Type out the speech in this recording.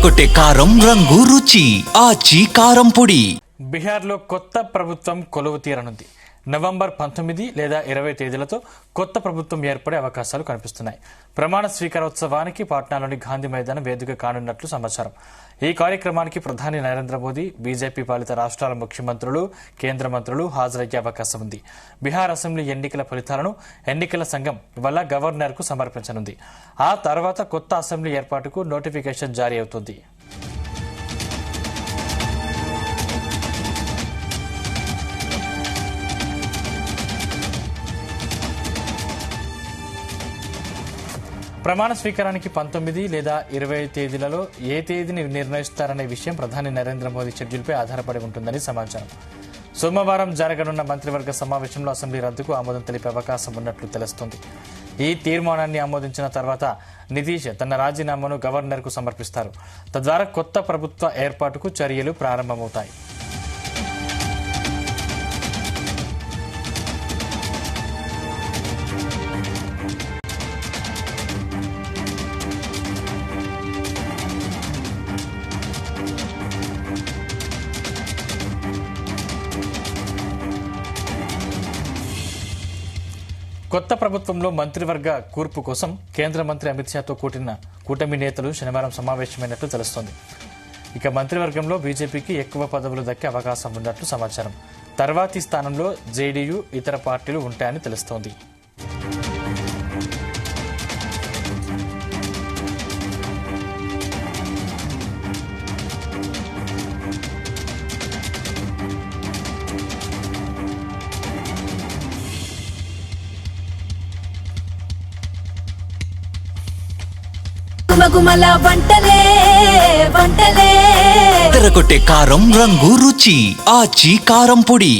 తెరకొట్టే కారం రంగు రుచి ఆచి కారం పొడి. బీహార్లో కొత్త ప్రభుత్వం కొలువు తీరనుంది. నవంబర్ 19 లేదా 20 తేదీలతో కొత్త ప్రభుత్వం ఏర్పడే అవకాశాలు కనిపిస్తున్నాయి. ప్రమాణ స్వీకారోత్సవానికి పాట్నాలోని గాంధీ మైదానం వేదిక కానున్నట్లు సమాచారం. ఈ కార్యక్రమానికి ప్రధాని నరేంద్ర మోదీ, బీజేపీ పాలిత రాష్ట్రాల ముఖ్యమంత్రులు, కేంద్ర మంత్రులు హాజరయ్యే అవకాశం ఉంది. బీహార్ అసెంబ్లీ ఎన్నికల ఫలితాలను ఎన్నికల సంఘం ఇవాళ గవర్నర్కు సమర్పించనుంది. ఆ తర్వాత కొత్త అసెంబ్లీ ఏర్పాటుకు నోటిఫికేషన్ జారీ అవుతుంది. ప్రమాణ స్వీకారానికి 19 లేదా 20 తేదీలలో ఏ తేదీని నిర్ణయిస్తారనే విషయం ప్రధాని నరేంద్ర మోదీ షెడ్యూల్పై ఆధారపడి ఉంటుందని సమాచారం. సోమవారం జరగనున్న మంత్రివర్గ సమావేశంలో అసెంబ్లీ రద్దుకు ఆమోదం తెలిపే అవకాశం ఉన్నట్లు తెలుస్తోంది. ఈ తీర్మానాన్ని ఆమోదించిన తర్వాత నితీష్ తన రాజీనామాను గవర్నర్కు సమర్పిస్తారు. తద్వారా కొత్త ప్రభుత్వ ఏర్పాటుకు చర్యలు ప్రారంభమవుతాయి. కొత్త ప్రభుత్వంలో మంత్రివర్గ కూర్పు కోసం కేంద్ర మంత్రి అమిత్ షాతో కూటమి నేతలు శనివారం సమావేశమైనట్లు తెలుస్తోంది. ఇక మంత్రివర్గంలో బీజేపీకి ఎక్కువ పదవులు దక్కే అవకాశం ఉన్నట్లు సమాచారం. తర్వాతి స్థానంలో జేడీయూ, ఇతర పార్టీలు ఉంటాయని తెలుస్తోంది. గుమగుమల వంటలే వంటలే తెరకొట్టే కారం రంగు రుచి ఆచి కారం పొడి.